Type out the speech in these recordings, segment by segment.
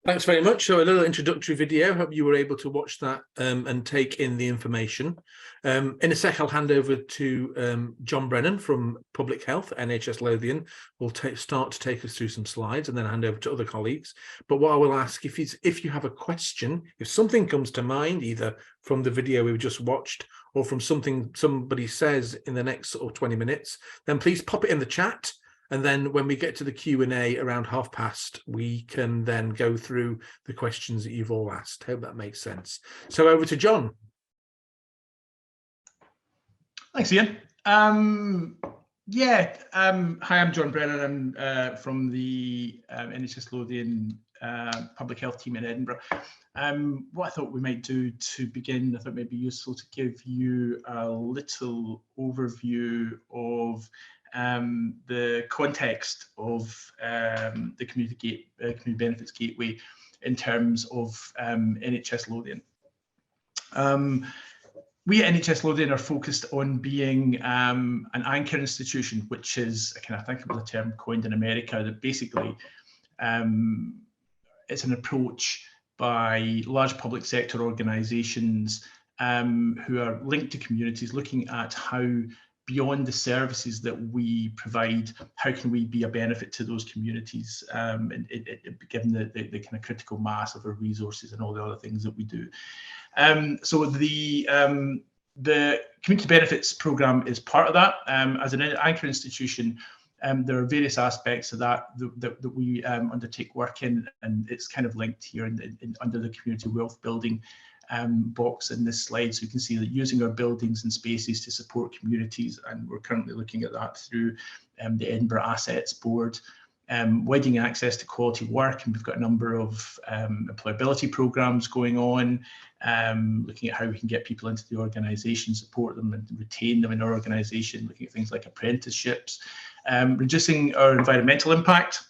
Thanks very much. So a little introductory video. Hope you were able to watch that and take in the information. In a sec, I'll hand over to John Brennan from Public Health, NHS Lothian. We'll start to take us through some slides and then hand over to other colleagues. But what I will ask, if you have a question, if something comes to mind, either from the video we've just watched or from something somebody says in the next sort of 20 minutes, then please pop it in the chat. And then when we get to the Q&A around 30:30, we can then go through the questions that you've all asked. Hope that makes sense. So over to John. Thanks, Ian. Hi, I'm John Brennan. I'm from the NHS Lothian Public Health team in Edinburgh. What I thought we might do to begin, I thought it might be useful to give you a little overview of the context of the community benefits gateway in terms of NHS Lothian. We at NHS Lothian are focused on being an anchor institution, which is, I think it was a term coined in America, that basically it's an approach by large public sector organisations who are linked to communities, looking at how, beyond the services that we provide, how can we be a benefit to those communities, given the kind of critical mass of our resources and all the other things that we do. So the community benefits programme is part of that. As an anchor institution, there are various aspects of that we undertake work in, and it's kind of linked here under the community wealth building box in this slide. So you can see that using our buildings and spaces to support communities, and we're currently looking at that through the Edinburgh Assets Board, widening access to quality work, and we've got a number of employability programs going on, looking at how we can get people into the organisation, support them and retain them in our organisation, looking at things like apprenticeships, reducing our environmental impact.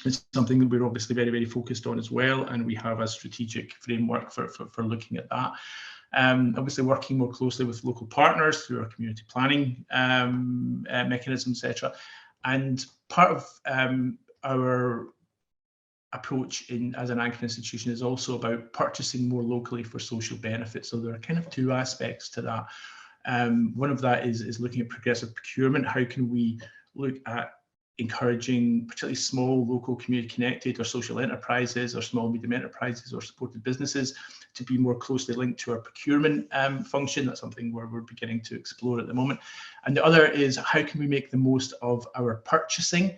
It's something that we're obviously very, very focused on as well, and we have a strategic framework for looking at that. Obviously working more closely with local partners through our community planning mechanisms, etc. And part of our approach as an anchor institution is also about purchasing more locally for social benefits. So there are kind of two aspects to that. One of that is looking at progressive procurement. How can we look at encouraging particularly small, local, community connected or social enterprises or small, medium enterprises or supported businesses to be more closely linked to our procurement function? That's something where we're beginning to explore at the moment. And the other is how can we make the most of our purchasing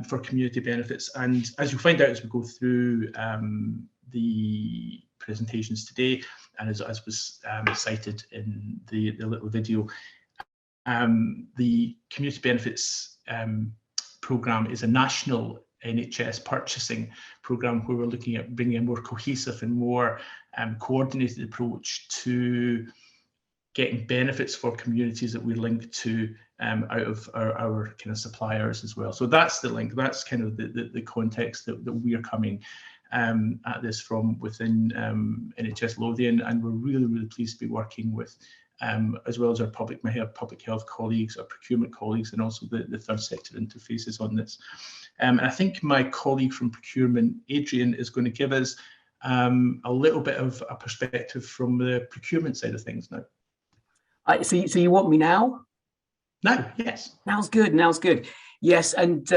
for community benefits? And as you'll find out as we go through the presentations today, and as was cited in the little video, the community benefits programme is a national NHS purchasing programme where we're looking at bringing a more cohesive and more coordinated approach to getting benefits for communities that we link to out of our kind of suppliers as well. So that's the link, that's kind of the context that we are coming at this from within NHS Lothian, and we're really pleased to be working with as well as our public health colleagues, our procurement colleagues, and also the third sector interfaces on this. And I think my colleague from procurement, Adrian, is going to give us a little bit of a perspective from the procurement side of things now. So you want me now? Now, yes. Now's good. Yes, and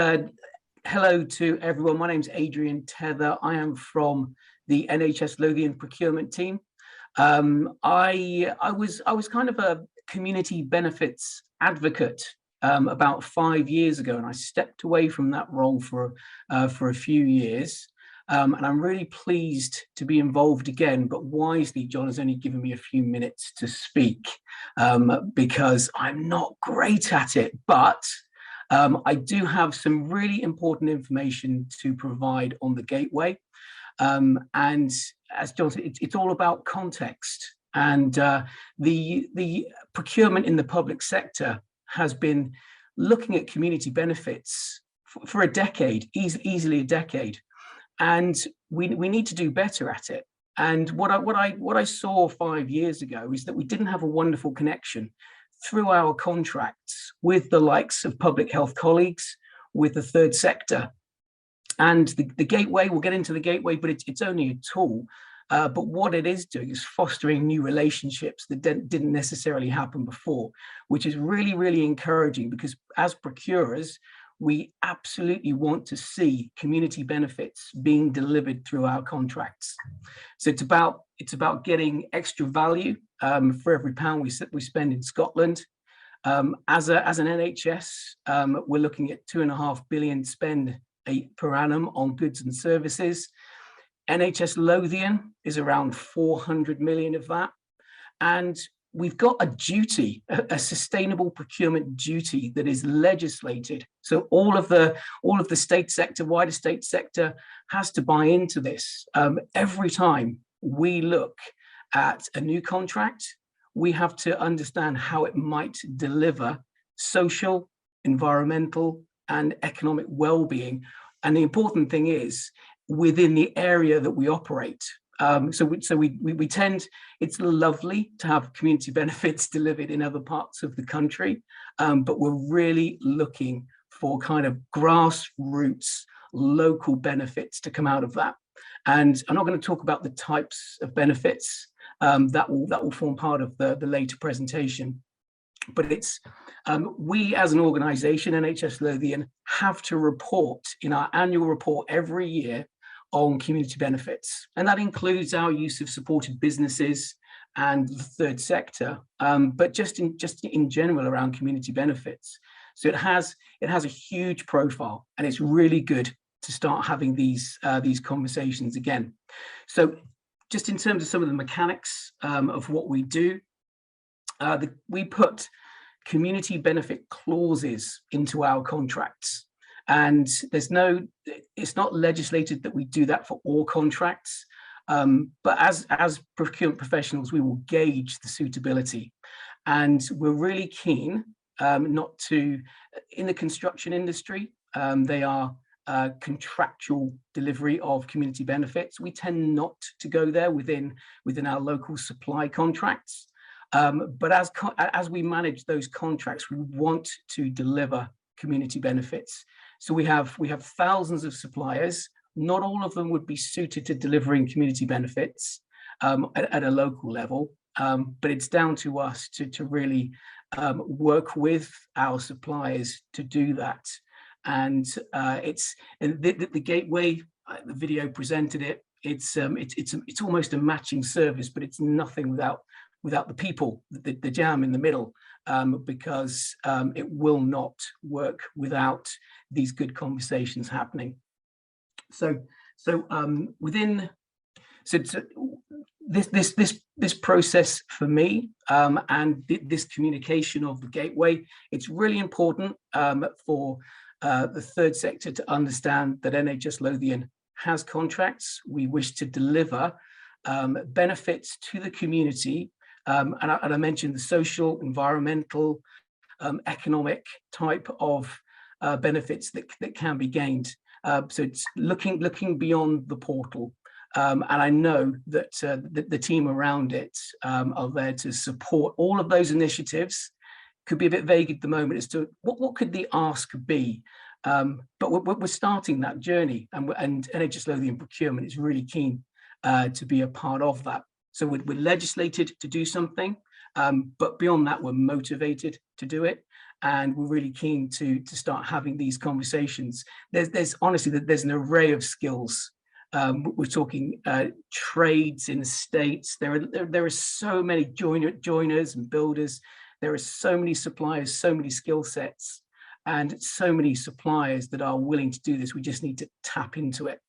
hello to everyone. My name's Adrian Tether. I am from the NHS Lothian procurement team. I was kind of a community benefits advocate about 5 years ago, and I stepped away from that role for a few years. And I'm really pleased to be involved again, but wisely, John has only given me a few minutes to speak because I'm not great at it, but I do have some really important information to provide on the gateway. And as John said, it's all about context. And the procurement in the public sector has been looking at community benefits for a decade, easily a decade. And we need to do better at it. And what I saw 5 years ago is that we didn't have a wonderful connection through our contracts with the likes of public health colleagues, with the third sector. And the gateway, we'll get into the gateway, but it's only a tool. But what it is doing is fostering new relationships that didn't necessarily happen before, which is really encouraging, because as procurers, we absolutely want to see community benefits being delivered through our contracts. So it's about getting extra value for every pound we spend in Scotland. As an NHS, we're looking at 2.5 billion spend per annum on goods and services. NHS Lothian is around 400 million of that, and we've got a duty, a sustainable procurement duty that is legislated. So all of the state sector, wider state sector, has to buy into this. Every time we look at a new contract, we have to understand how it might deliver social, environmental, and economic well-being. And the important thing is within the area that we operate. So we tend, it's lovely to have community benefits delivered in other parts of the country, but we're really looking for kind of grassroots local benefits to come out of that. And I'm not going to talk about the types of benefits that will form part of the later presentation, but it's we as an organisation, NHS Lothian, have to report in our annual report every year on community benefits, and that includes our use of supported businesses and the third sector, but just in general around community benefits. So it has a huge profile, and it's really good to start having these conversations again. So just in terms of some of the mechanics of what we do, we put community benefit clauses into our contracts. And it's not legislated that we do that for all contracts, but as procurement professionals, we will gauge the suitability. And we're really keen not to, in the construction industry, they are contractual delivery of community benefits. We tend not to go there within our local supply contracts. But as we manage those contracts, we want to deliver community benefits. So we have thousands of suppliers. Not all of them would be suited to delivering community benefits at a local level, but it's down to us to really work with our suppliers to do that. And the gateway, the video presented it. It's almost a matching service, but it's nothing without the people, the jam in the middle, because it will not work without these good conversations happening. So within this process for me and this communication of the gateway, it's really important for the third sector to understand that NHS Lothian has contracts. We wish to deliver benefits to the community, and I mentioned the social, environmental, economic type of benefits that can be gained. So it's looking beyond the portal. And I know that the team around it are there to support all of those initiatives. Could be a bit vague at the moment as to what could the ask be, but we're starting that journey, and NHS Lothian Procurement is really keen to be a part of that. So we're legislated to do something, but beyond that, we're motivated to do it, and we're really keen to start having these conversations. There's honestly there's an array of skills. We're talking trades in estates. There are so many joiners and builders. There are so many suppliers, so many skill sets, and so many suppliers that are willing to do this. We just need to tap into it.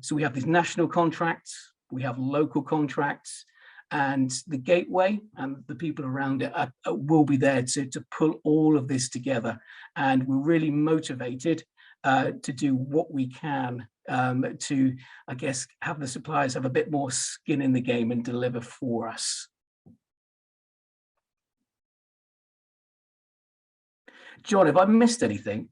So we have these national contracts, we have local contracts, and the gateway and the people around it will be there to pull all of this together. And we're really motivated to do what we can to, I guess, have the suppliers have a bit more skin in the game and deliver for us. John, have I missed anything?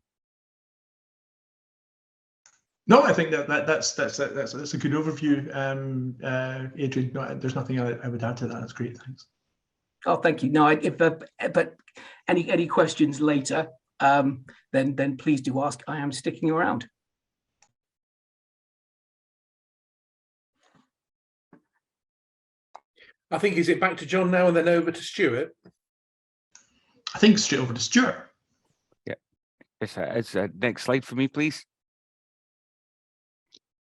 No, I think that's a good overview, Adrian. No, there's nothing I would add to that. That's great, thanks. Oh, thank you. No, but any questions later, then please do ask. I am sticking around. I think, is it back to John now and then over to Stuart? I think straight over to Stuart. Yeah, it's next slide for me, please.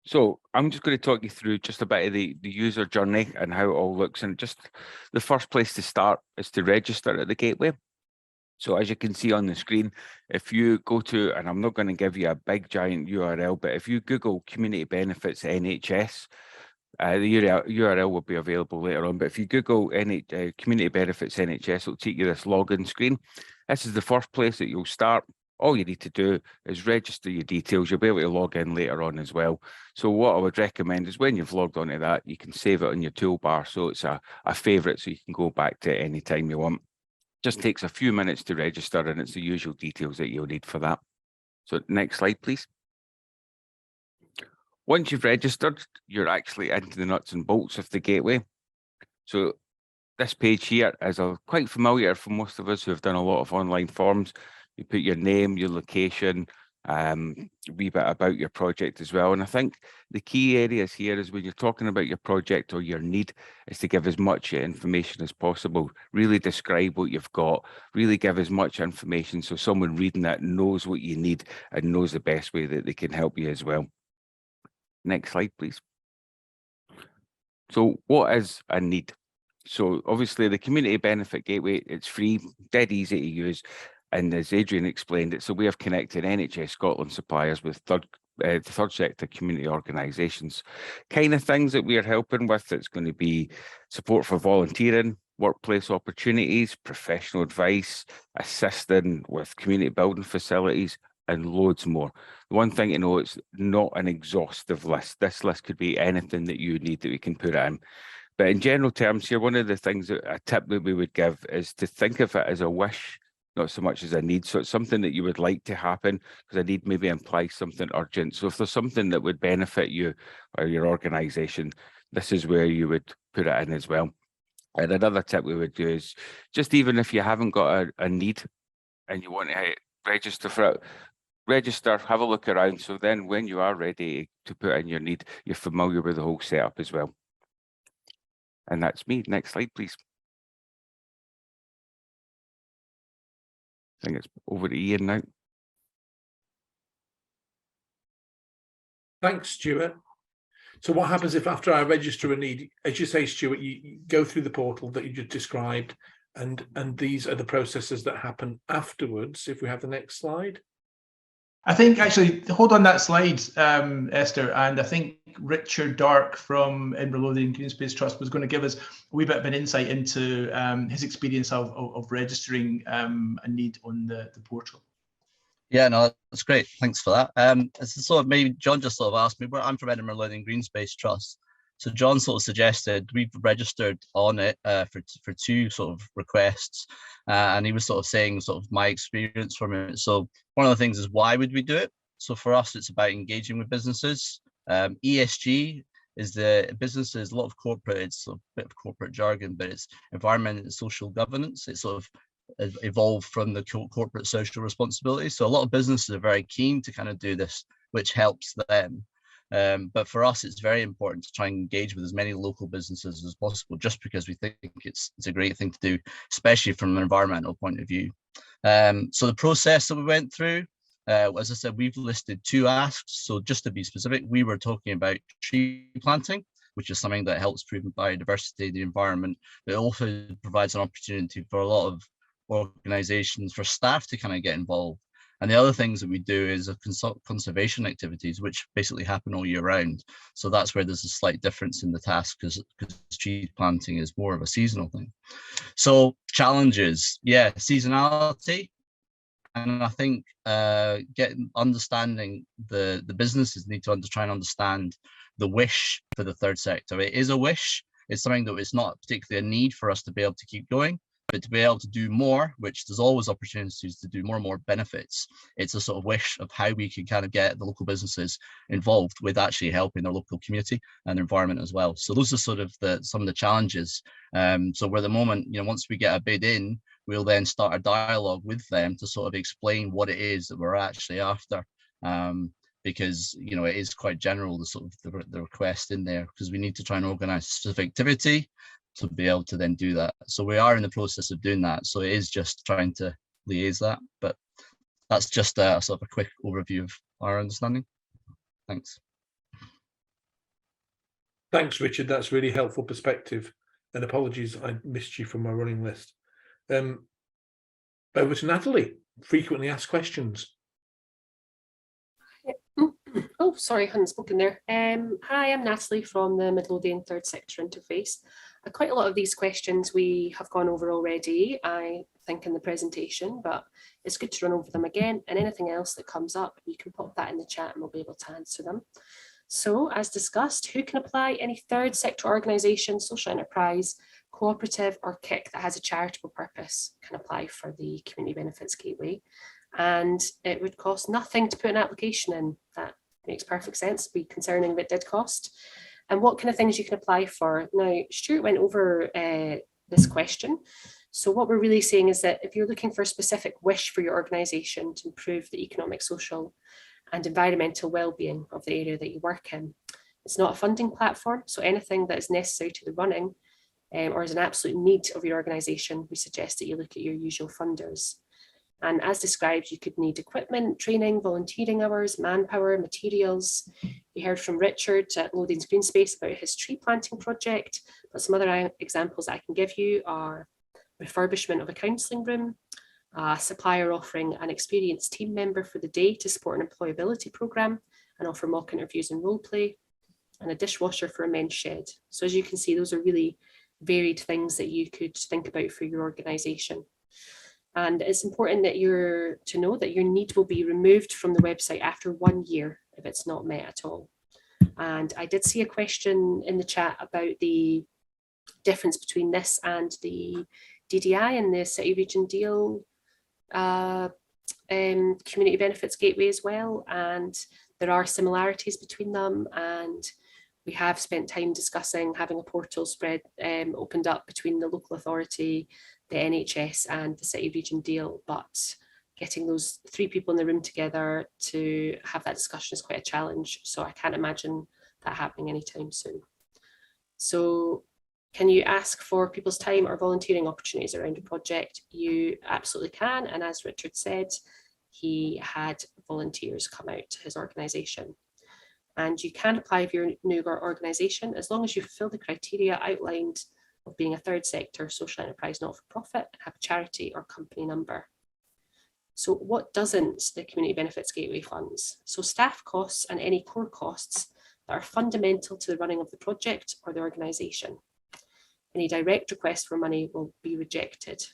So I'm just going to talk you through just a bit of the user journey and how it all looks. And just the first place to start is to register at the gateway. So as you can see on the screen, if you go to, and I'm not going to give you a big giant URL, but if you Google Community Benefits NHS, the URL will be available later on. But if you Google Community Benefits NHS, it'll take you this login screen. This is the first place that you'll start. All you need to do is register your details. You'll be able to log in later on as well. So what I would recommend is when you've logged onto that, you can save it on your toolbar. So it's a favorite, so you can go back to it any time you want. Just takes a few minutes to register, and it's the usual details that you'll need for that. So next slide, please. Once you've registered, you're actually into the nuts and bolts of the gateway. So this page here is quite familiar for most of us who have done a lot of online forms. You put your name, your location, a wee bit about your project as well. And I think the key areas here is when you're talking about your project or your need is to give as much information as possible, really describe what you've got, really give as much information so someone reading that knows what you need and knows the best way that they can help you as well. Next slide, please. So what is a need? So obviously the Community Benefit Gateway, it's free, dead easy to use. And as Adrian explained it, so we have connected NHS Scotland suppliers with third sector community organisations. Kind of things that we are helping with, it's going to be support for volunteering, workplace opportunities, professional advice, assisting with community building facilities, and loads more. The one thing to know, it's not an exhaustive list. This list could be anything that you need that we can put in. But in general terms here, one of the things, a tip that we would give is to think of it as a wish, not so much as a need. So it's something that you would like to happen, because a need maybe implies something urgent. So if there's something that would benefit you or your organisation, this is where you would put it in as well. And another tip we would do is just, even if you haven't got a need and you want to register for it, register, have a look around. So then when you are ready to put in your need, you're familiar with the whole setup as well. And that's me. Next slide, please. I think it's over to Ian now. Thanks, Stuart. So what happens if after I register a need, as you say, Stuart, you go through the portal that you just described, and these are the processes that happen afterwards? If we have the next slide. I think actually, hold on that slide, Esther, and I think Richard Dark from Edinburgh Lothian Green Space Trust was going to give us a wee bit of an insight into his experience of registering a need on the portal. Yeah, no, that's great. Thanks for that. This is sort of maybe John just sort of asked me, I'm from Edinburgh Lothian Green Space Trust. So John sort of suggested we've registered on it for two sort of requests, and he was sort of saying sort of my experience from it. So one of the things is, why would we do it? So for us, it's about engaging with businesses. ESG is the businesses, a lot of corporate, it's a bit of corporate jargon, but it's environment and social governance. It's sort of evolved from the corporate social responsibility. So a lot of businesses are very keen to kind of do this, which helps them. But for us, it's very important to try and engage with as many local businesses as possible, just because we think it's a great thing to do, especially from an environmental point of view. So the process that we went through, as I said, we've listed 2 asks. So just to be specific, we were talking about tree planting, which is something that helps improve biodiversity, the environment, but it also provides an opportunity for a lot of organizations, for staff to kind of get involved. And the other things that we do is conservation activities, which basically happen all year round. So that's where there's a slight difference in the task, because tree planting is more of a seasonal thing. So challenges, yeah, seasonality. And I think understanding the businesses need to try and understand the wish for the third sector. It is a wish. It's something that it's not particularly a need for us to be able to keep going, but to be able to do more, which there's always opportunities to do more and more benefits. It's a sort of wish of how we can kind of get the local businesses involved with actually helping their local community and environment as well. So those are sort of some of the challenges. So we're at the moment, once we get a bid in, we'll then start a dialogue with them to sort of explain what it is that we're actually after. Because it is quite general, the sort of the request in there, because we need to try and organize specific activity to be able to then do that. So we are in the process of doing that. So it is just trying to liaise that, but that's just a sort of a quick overview of our understanding. Thanks. Thanks, Richard. That's really helpful perspective. And apologies, I missed you from my running list. Over to Natalie, frequently asked questions. Oh, sorry, I hadn't spoken there. Hi, I'm Natalie from the Midlothian Third Sector Interface. Quite a lot of these questions we have gone over already, I think, in the presentation, but it's good to run over them again, and anything else that comes up, you can pop that in the chat and we'll be able to answer them. So, as discussed, who can apply? Any third sector organisation, social enterprise, cooperative or KIC that has a charitable purpose can apply for the Community Benefits Gateway. And it would cost nothing to put an application in. That makes perfect sense. It'd be concerning if it did cost. And what kind of things you can apply for. Now, Stuart went over this question. So what we're really saying is that if you're looking for a specific wish for your organisation to improve the economic, social and environmental well-being of the area that you work in, it's not a funding platform. So anything that is necessary to the running or is an absolute need of your organisation, we suggest that you look at your usual funders. And as described, you could need equipment, training, volunteering hours, manpower, materials. We heard from Richard at Lothian's Green Space about his tree planting project, but some other examples I can give you are refurbishment of a counselling room, a supplier offering an experienced team member for the day to support an employability programme and offer mock interviews and role play, and a dishwasher for a men's shed. So as you can see, those are really varied things that you could think about for your organisation. And it's important that to know that your need will be removed from the website after 1 year if it's not met at all. And I did see a question in the chat about the difference between this and the DDI and the City Region Deal Community Benefits Gateway as well. And there are similarities between them. And we have spent time discussing having a portal spread opened up between the local authority, the NHS and the City Region Deal, but getting those 3 people in the room together to have that discussion is quite a challenge. So I can't imagine that happening anytime soon. So can you ask for people's time or volunteering opportunities around a project? You absolutely can. And as Richard said, he had volunteers come out to his organisation. And you can apply if you're a new organisation as long as you fulfil the criteria outlined of being a third sector social enterprise not-for-profit and have a charity or company number. So what doesn't the Community Benefits Gateway funds? So staff costs and any core costs that are fundamental to the running of the project or the organisation. Any direct request for money will be rejected.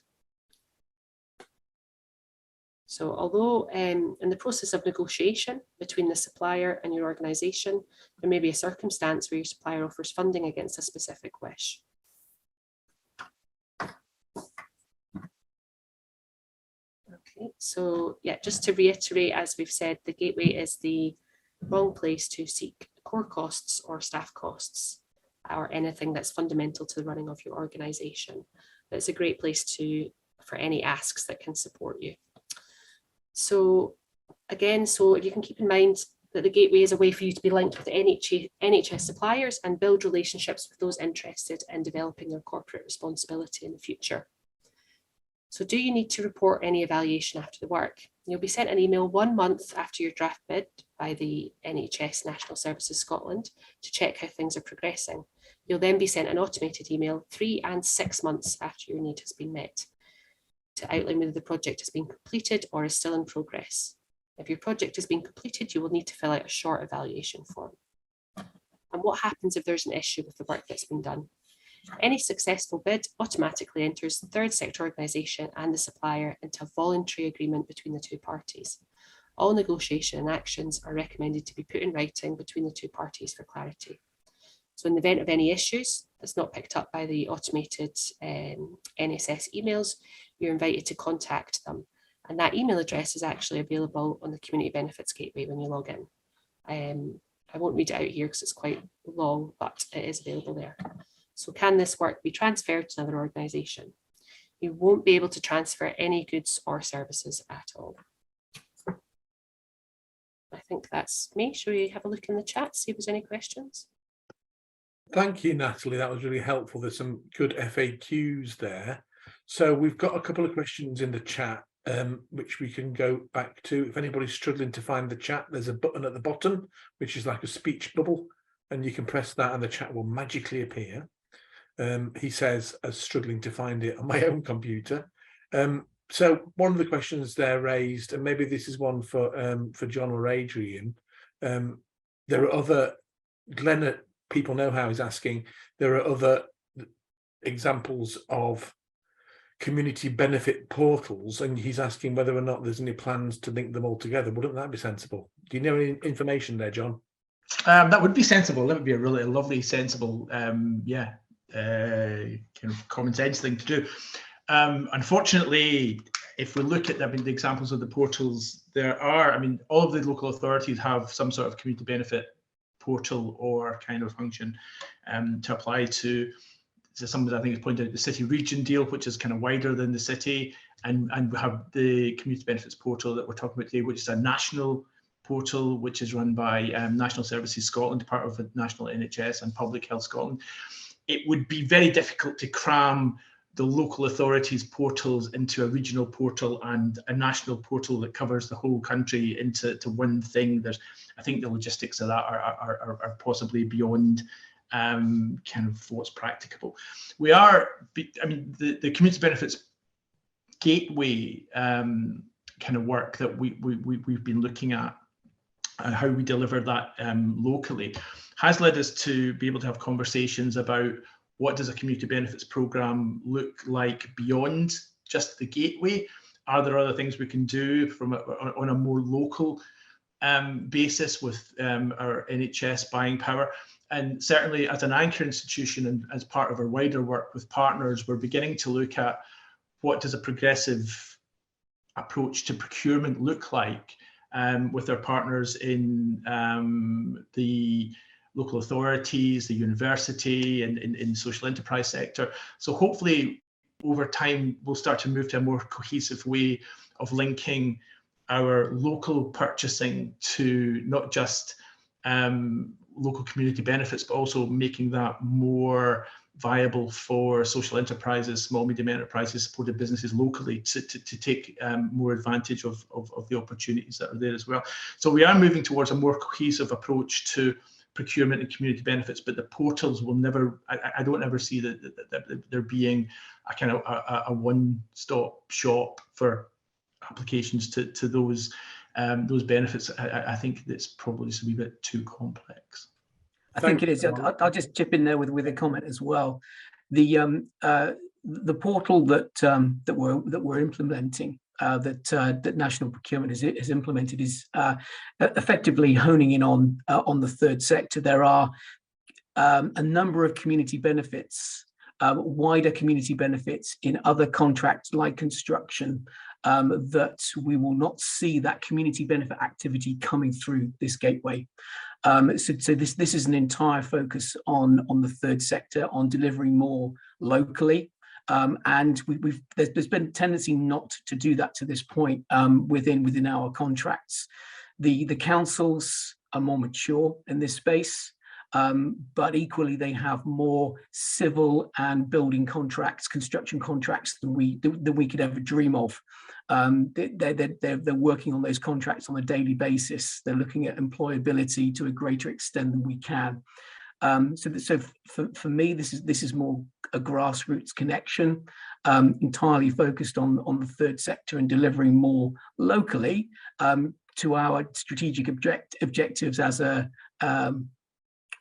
So although in the process of negotiation between the supplier and your organisation, there may be a circumstance where your supplier offers funding against a specific wish. Okay, so yeah, just to reiterate, as we've said, the gateway is the wrong place to seek core costs or staff costs or anything that's fundamental to the running of your organisation. But it's a great place for any asks that can support you. So again, so you can keep in mind that the gateway is a way for you to be linked with NHS suppliers and build relationships with those interested in developing their corporate responsibility in the future. So do you need to report any evaluation after the work? You'll be sent an email 1 month after your draft bid by the NHS National Services Scotland to check how things are progressing. You'll then be sent an automated email 3 and 6 months after your need has been met to outline whether the project has been completed or is still in progress. If your project has been completed, you will need to fill out a short evaluation form. And what happens if there's an issue with the work that's been done? Any successful bid automatically enters the third sector organisation and the supplier into a voluntary agreement between the two parties. All negotiation and actions are recommended to be put in writing between the two parties for clarity. So in the event of any issues that's not picked up by the automated NSS emails, you're invited to contact them. And that email address is actually available on the Community Benefits Gateway when you log in. I won't read it out here because it's quite long, but it is available there. So can this work be transferred to another organisation? You won't be able to transfer any goods or services at all. I think that's me. Shall we have a look in the chat, see if there's any questions? Thank you, Natalie. That was really helpful. There's some good FAQs there. So we've got a couple of questions in the chat, which we can go back to. If anybody's struggling to find the chat, there's a button at the bottom, which is like a speech bubble, and you can press that and the chat will magically appear. He says, as struggling to find it on my own computer. So one of the questions there raised, and maybe this is one for John or Adrian, there are other, Glenn, people know how he's asking, there are other examples of community benefit portals, and he's asking whether or not there's any plans to link them all together. Wouldn't that be sensible? Do you know any information there, John? That would be sensible. That would be a really lovely, sensible, kind of common sense thing to do. Unfortunately, if we look at the examples of the portals, there are, all of the local authorities have some sort of community benefit portal or kind of function to apply to. So somebody, I think, has pointed out the city region deal, which is kind of wider than the city, and we have the community benefits portal that we're talking about today, which is a national portal, which is run by National Services Scotland, part of the National NHS and Public Health Scotland. It would be very difficult to cram the local authorities portals into a regional portal and a national portal that covers the whole country into one thing. I think the logistics of that are possibly beyond kind of what's practicable. We are, the community benefits gateway kind of work that we've been looking at, how we deliver that locally, has led us to be able to have conversations about what does a community benefits programme look like beyond just the gateway. Are there other things we can do on a more local basis with our NHS buying power? And certainly as an anchor institution and as part of our wider work with partners, we're beginning to look at what does a progressive approach to procurement look like with our partners in the local authorities, the university, and in the social enterprise sector. So hopefully over time, we'll start to move to a more cohesive way of linking our local purchasing to not just local community benefits, but also making that more viable for social enterprises, small, medium enterprises, supported businesses locally to take more advantage of the opportunities that are there as well. So we are moving towards a more cohesive approach to procurement and community benefits, but the portals will never, I don't ever see that there being a kind of a one-stop shop for applications to those benefits, I think that's probably a wee bit too complex. I think it is. I'll just chip in there with a comment as well. The portal that we're implementing, that National Procurement has implemented, is effectively honing in on the third sector. There are a number of community benefits, wider community benefits in other contracts like construction, that we will not see that community benefit activity coming through this gateway. So this is an entire focus on the third sector, on delivering more locally. And there's been a tendency not to do that to this point within our contracts. The councils are more mature in this space, but equally they have more civil and building contracts, construction contracts than we could ever dream of. They're working on those contracts on a daily basis. They're looking at employability to a greater extent than we can. So for me, this is more a grassroots connection, entirely focused on the third sector and delivering more locally to our strategic objectives as a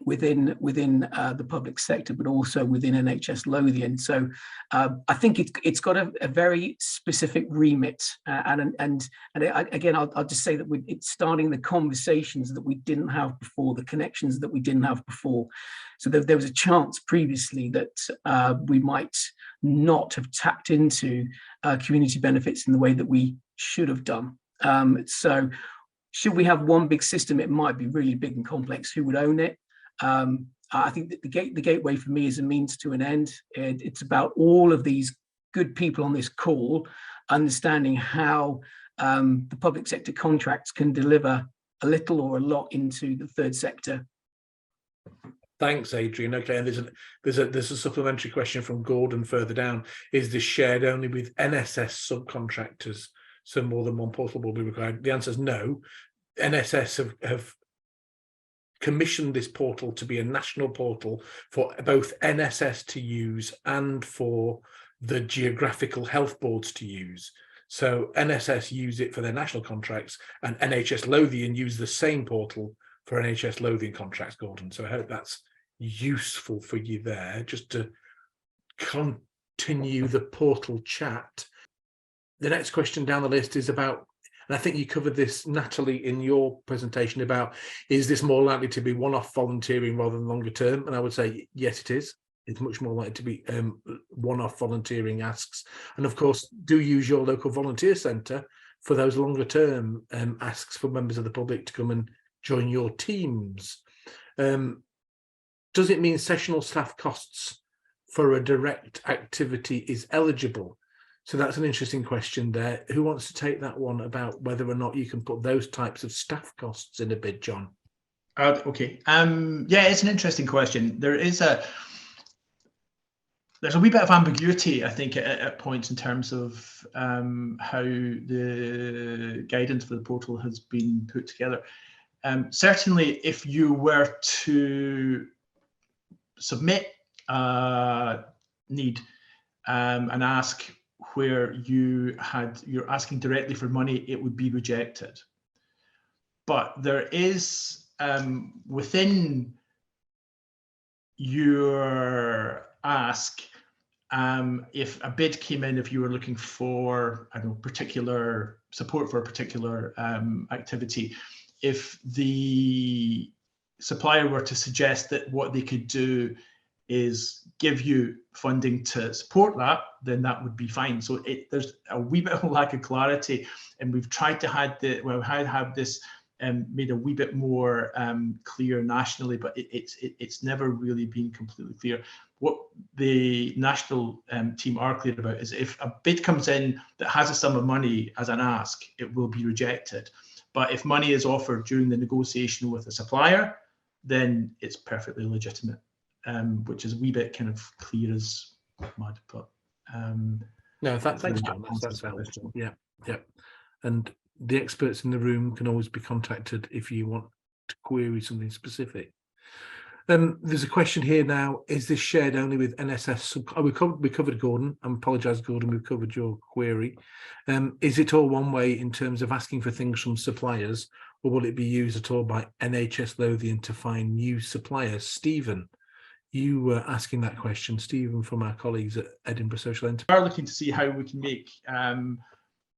within the public sector, but also within NHS Lothian. So I think it's got a very specific remit, and again, I'll just say that it's starting the conversations that we didn't have before, the connections that we didn't have before. So there was a chance previously that we might not have tapped into community benefits in the way that we should have done. So should we have one big system, it might be really big and complex. Who would own it? I think that the gateway for me is a means to an end. It's about all of these good people on this call understanding how the public sector contracts can deliver a little or a lot into the third sector. Thanks, Adrian. Okay, and there's a supplementary question from Gordon further down. Is this shared only with NSS subcontractors, so more than one portal will be required? The answer is no. NSS have commissioned this portal to be a national portal for both NSS to use and for the geographical health boards to use. So NSS use it for their national contracts, and NHS Lothian use the same portal for NHS Lothian contracts, Gordon. So I hope that's useful for you there, just to continue the portal chat. The next question down the list is about, and I think you covered this, Natalie, in your presentation, about, is this more likely to be one-off volunteering rather than longer term? And I would say, yes, it is. It's much more likely to be one-off volunteering asks. And of course, do use your local volunteer centre for those longer term asks for members of the public to come and join your teams. Does it mean sessional staff costs for a direct activity is eligible? So that's an interesting question there. Who wants to take that one, about whether or not you can put those types of staff costs in a bid, John? Okay. Yeah, it's an interesting question. There's a wee bit of ambiguity, I think, at points in terms of how the guidance for the portal has been put together. Certainly, if you were to submit a need and ask where you're asking directly for money, it would be rejected. But there is within your ask, if a bid came in, if you were looking for, I don't know, particular support for a particular activity, if the supplier were to suggest that what they could do is give you funding to support that, then that would be fine. So there's a wee bit of a lack of clarity, and we've tried to have this made a wee bit more clear nationally, but it's never really been completely clear. What the national team are clear about is, if a bid comes in that has a sum of money as an ask, it will be rejected. But if money is offered during the negotiation with a supplier, then it's perfectly legitimate, which is a wee bit kind of clear as mud. But no, thanks, John. That's helpful. Yeah. And the experts in the room can always be contacted if you want to query something specific. There's a question here now. Is this shared only with NSS? Oh, we covered Gordon. I apologise, Gordon. We've covered your query. Is it all one way in terms of asking for things from suppliers, or will it be used at all by NHS Lothian to find new suppliers? Stephen, you were asking that question. Stephen from our colleagues at Edinburgh Social Enterprise. We are looking to see how we can make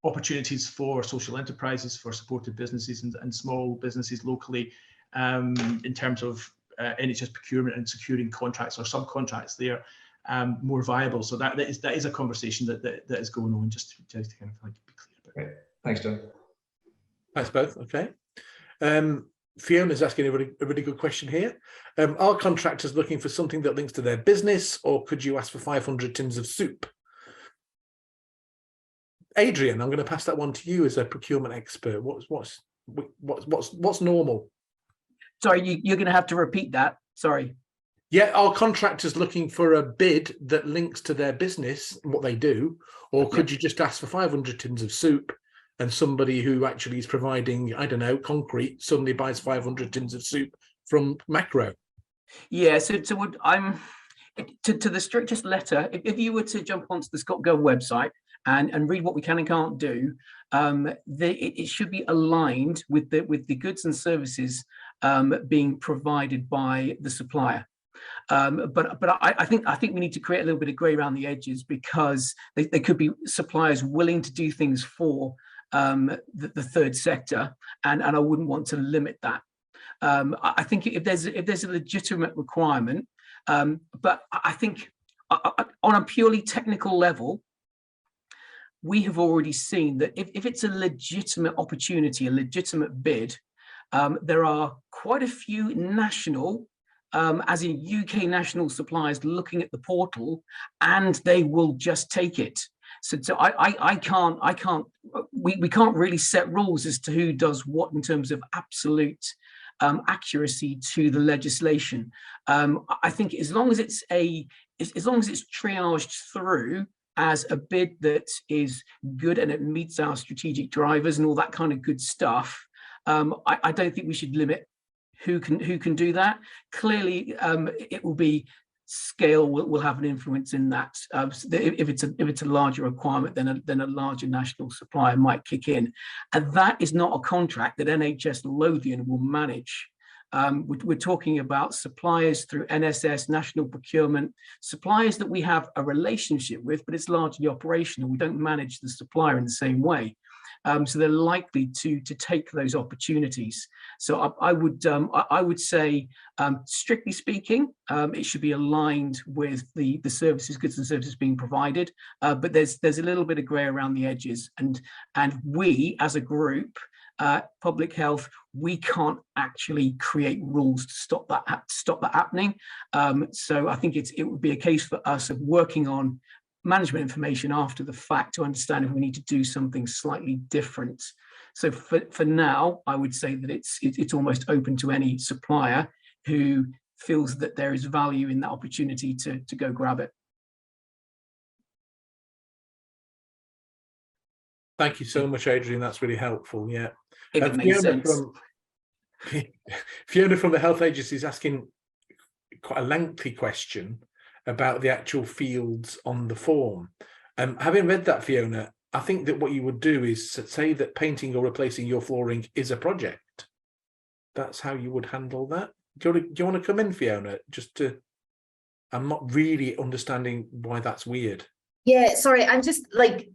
opportunities for social enterprises, for supported businesses and small businesses locally, in terms of NHS procurement and securing contracts or subcontracts there, more viable. So that is a conversation that is going on, just to kind of like be clear about it. Thanks, John. Thanks both. Okay. Fiona's asking a really good question here. Are contractors looking for something that links to their business, or could you ask for 500 tins of soup? Adrian, I'm going to pass that one to you as a procurement expert. What's normal? Sorry, you're going to have to repeat that. Sorry. Yeah, are contractors looking for a bid that links to their business, what they do, or could you just ask for 500 tins of soup, and somebody who actually is providing, I don't know, concrete suddenly buys 500 tins of soup from Macro? Yeah, so I'm to the strictest letter. If you were to jump onto the ScotGov website and read what we can and can't do, it should be aligned with the goods and services being provided by the supplier. But I think we need to create a little bit of grey around the edges, because they could be suppliers willing to do things for the third sector, and I wouldn't want to limit that. I think if there's a legitimate requirement, but I think on a purely technical level, we have already seen that if it's a legitimate opportunity, a legitimate bid, there are quite a few national, as in UK national suppliers looking at the portal, and they will just take it. So we can't really set rules as to who does what in terms of absolute accuracy to the legislation. I think as long as it's triaged through as a bid that is good and it meets our strategic drivers and all that kind of good stuff, I don't think we should limit who can do that. Clearly, it will be scale will have an influence in that. If it's a larger requirement, then a larger national supplier might kick in, and that is not a contract that NHS Lothian will manage. We're talking about suppliers through NSS, national procurement, suppliers that we have a relationship with, but it's largely operational. We don't manage the supplier in the same way. So they're likely to take those opportunities. So I would say, strictly speaking, it should be aligned with the services, goods and services being provided. But there's a little bit of grey around the edges, and we as a group, public health, we can't actually create rules to stop that happening. So I think it would be a case for us of working on management information after the fact to understand if we need to do something slightly different. So for now, I would say that it's almost open to any supplier who feels that there is value in that opportunity to go grab it. Thank you so much, Adrian. That's really helpful. Yeah. If it makes sense. Fiona from the Health Agency is asking quite a lengthy question about the actual fields on the form. Having read that, Fiona, I think that what you would do is say that painting or replacing your flooring is a project. That's how you would handle that. Do you want to come in, Fiona? I'm not really understanding why that's weird. Yeah, sorry, I'm just like,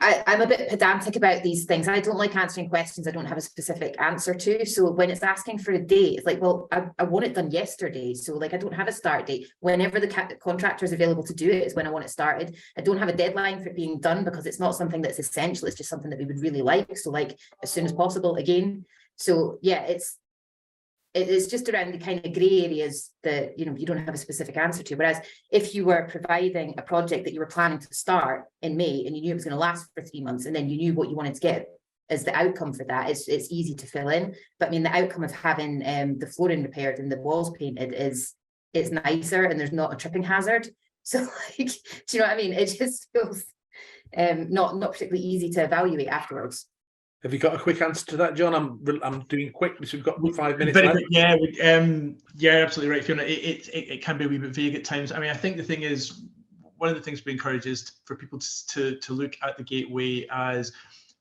I'm a bit pedantic about these things. I don't like answering questions I don't have a specific answer to. So when it's asking for a date, it's like, well, I want it done yesterday. So like, I don't have a start date. Whenever the contractor is available to do it is when I want it started. I don't have a deadline for it being done because it's not something that's essential. It's just something that we would really like. So like, as soon as possible again. So yeah, it's just around the kind of grey areas that, you know, you don't have a specific answer to. Whereas if you were providing a project that you were planning to start in May and you knew it was going to last for 3 months, and then you knew what you wanted to get as the outcome for that, it's easy to fill in. But I mean, the outcome of having the flooring repaired and the walls painted is nicer, and there's not a tripping hazard. So like, do you know what I mean? It just feels not particularly easy to evaluate afterwards. Have you got a quick answer to that, John? I'm doing quick because we've got 5 minutes Very left. quick, yeah, yeah, absolutely right, Fiona. It can be a wee bit vague at times. I mean, I think the thing is, one of the things we encourage is for people to look at the gateway as,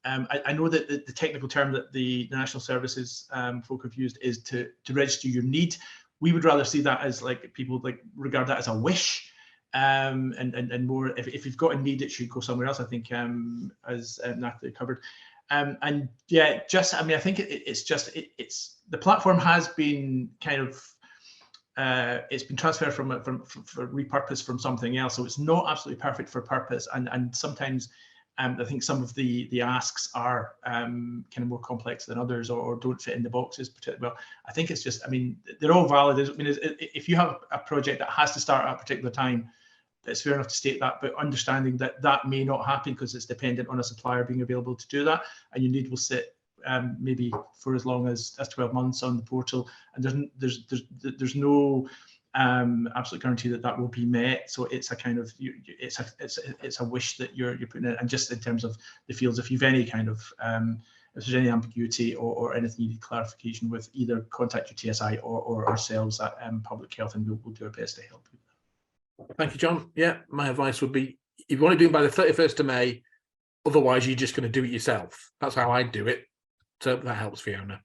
I know that the technical term that the National Services folk have used is to register your need. We would rather see that as like people like regard that as a wish, and more if you've got a need, it should go somewhere else. I think as Natalie covered. And yeah, just I mean, I think it's the platform has been kind of it's been transferred from repurposed from something else, so it's not absolutely perfect for purpose, and sometimes I think some of the asks are kind of more complex than others, or don't fit in the boxes particularly well. I think it's just, I mean, they're all valid. I mean, if you have a project that has to start at a particular time, it's fair enough to state that, but understanding that that may not happen because it's dependent on a supplier being available to do that, and your need will sit maybe for as long as 12 months on the portal, and there's no absolute guarantee that that will be met. So it's a kind of it's a wish that you're putting in. And just in terms of the fields, if you've any kind of if there's any ambiguity or anything you need clarification with, either contact your TSI or ourselves at Public Health, and we'll do our best to help you. Thank you, John. Yeah, my advice would be, if you want to do it by the 31st of May, otherwise you're just going to do it yourself. That's how I do it. So that helps, Fiona.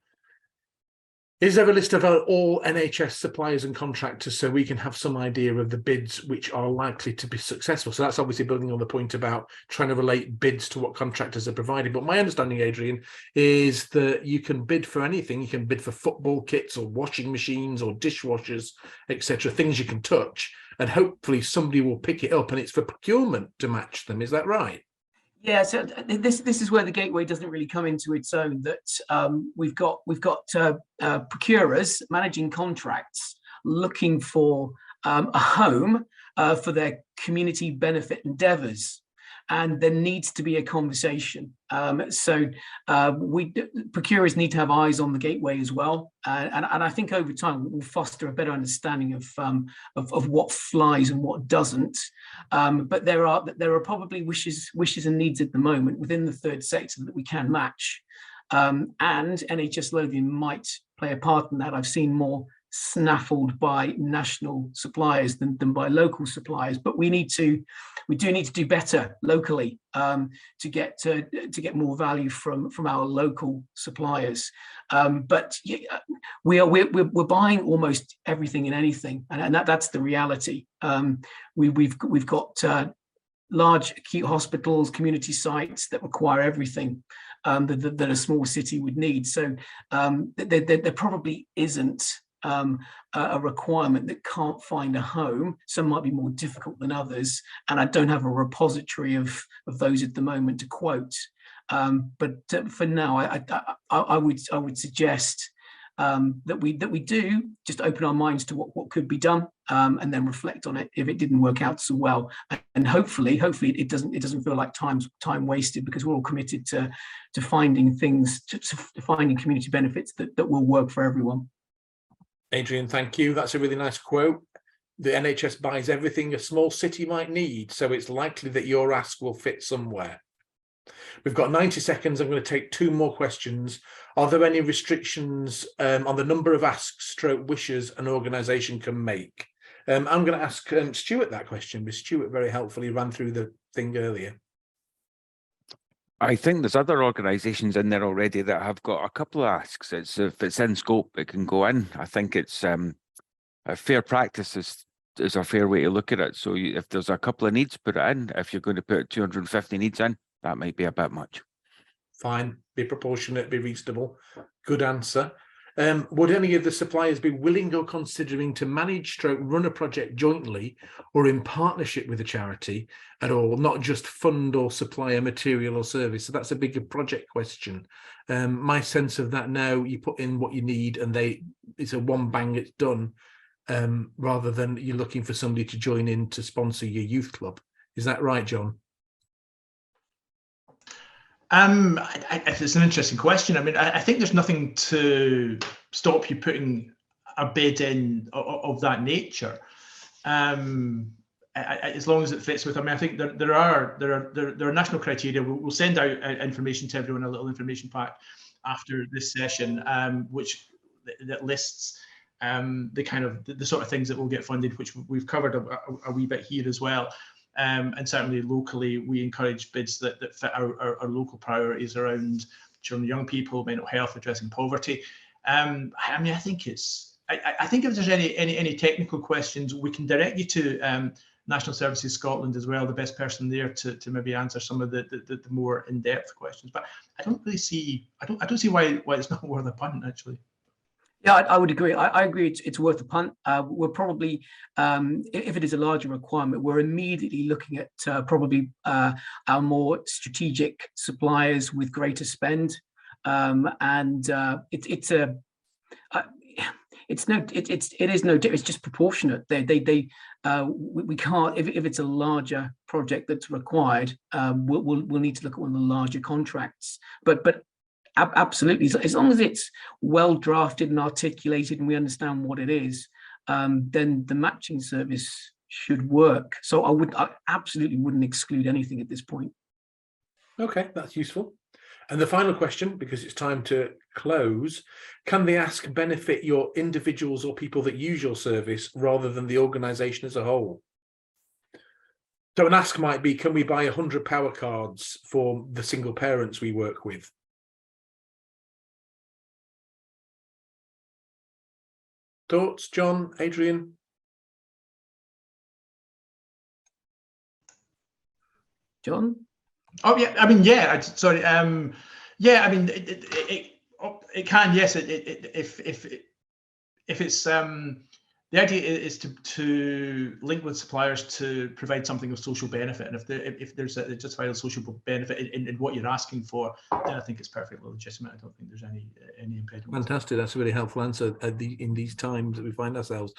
Is there a list of all NHS suppliers and contractors so we can have some idea of the bids which are likely to be successful? So that's obviously building on the point about trying to relate bids to what contractors are providing. But my understanding, Adrian, is that you can bid for anything. You can bid for football kits or washing machines or dishwashers, etc., things you can touch, and hopefully somebody will pick it up and it's for procurement to match them. Is that right? Yeah, so this is where the gateway doesn't really come into its own. That we've got procurers managing contracts looking for a home for their community benefit endeavours, and there needs to be a conversation. Procurers need to have eyes on the gateway as well, and I think over time we'll foster a better understanding of what flies and what doesn't. But there are probably wishes and needs at the moment within the third sector that we can match, and NHS Lothian might play a part in that. I've seen more snaffled by national suppliers than by local suppliers, but we do need to do better locally to get more value from our local suppliers. But yeah, we're buying almost everything and anything, and that's the reality. We've got large acute hospitals, community sites that require everything that a small city would need. So there probably isn't a requirement that can't find a home. Some might be more difficult than others, and I don't have a repository of those at the moment to quote. But for now, I would suggest that we do just open our minds to what could be done, and then reflect on it if it didn't work out so well. And hopefully it doesn't feel like time wasted, because we're all committed to finding things, to finding community benefits that will work for everyone. Adrian, thank you. That's a really nice quote. The NHS buys everything a small city might need, so it's likely that your ask will fit somewhere. We've got 90 seconds. I'm going to take 2 more questions. Are there any restrictions on the number of asks / wishes an organisation can make? I'm going to ask Stuart that question, because Stuart very helpfully ran through the thing earlier. I think there's other organisations in there already that have got a couple of asks. If it's in scope, it can go in. I think it's a fair practice is a fair way to look at it. So if there's a couple of needs, put it in. If you're going to put 250 needs in, that might be a bit much. Fine, be proportionate, be reasonable. Good answer. Would any of the suppliers be willing or considering to manage / run a project jointly or in partnership with a charity at all, not just fund or supply a material or service? So that's a bigger project question. My sense of that now, you put in what you need and it's a one bang, it's done, rather than you're looking for somebody to join in to sponsor your youth club. Is that right, John? It's an interesting question. I mean, I think there's nothing to stop you putting a bid in of that nature. as long as it fits with. I mean, I think there are national criteria. We'll send out information to everyone, a little information pack after this session, which that lists the sort of things that will get funded, which we've covered a wee bit here as well. And certainly locally, we encourage bids that fit our local priorities around children, young people, mental health, addressing poverty. I mean, I think I think if there's any technical questions, we can direct you to National Services Scotland as well, the best person there to maybe answer some of the more in-depth questions. But I don't really see, I don't see why it's not worth a punt, actually. Yeah, I would agree. I agree. It's worth a punt. We're probably, if it is a larger requirement, we're immediately looking at probably our more strategic suppliers with greater spend, and it is no. It's just proportionate. We can't, if it's a larger project that's required, we'll need to look at one of the larger contracts. But absolutely, as long as it's well drafted and articulated and we understand what it is, then the matching service should work. So I absolutely wouldn't exclude anything at this point. Okay, that's useful. And the final question, because it's time to close, can the ask benefit your individuals or people that use your service rather than the organisation as a whole? So an ask might be, can we buy 100 power cards for the single parents we work with? Thoughts, John, Adrian? John? Oh yeah, I mean, yeah. Sorry. Yeah, I mean, it can. Yes, if it's the idea is to link with suppliers to provide something of social benefit, and if there's a justifiable social benefit in what you're asking for, then I think it's perfectly legitimate. I don't think there's any impediment. Fantastic. That's a really helpful answer in these times that we find ourselves.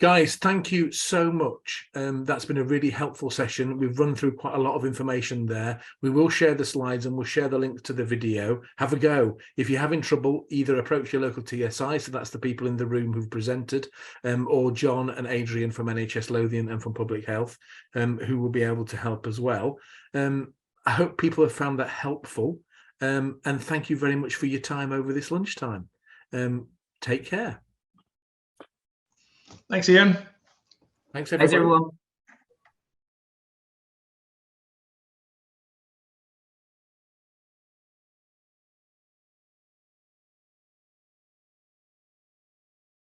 Guys, thank you so much. That's been a really helpful session. We've run through quite a lot of information there. We will share the slides and we'll share the link to the video. Have a go. If you're having trouble, either approach your local TSI, so that's the people in the room who've presented, or John and Adrian from NHS Lothian and from Public Health, who will be able to help as well. I hope people have found that helpful. And thank you very much for your time over this lunchtime. Take care. Thanks, Ian. Thanks, everybody. Thanks, everyone.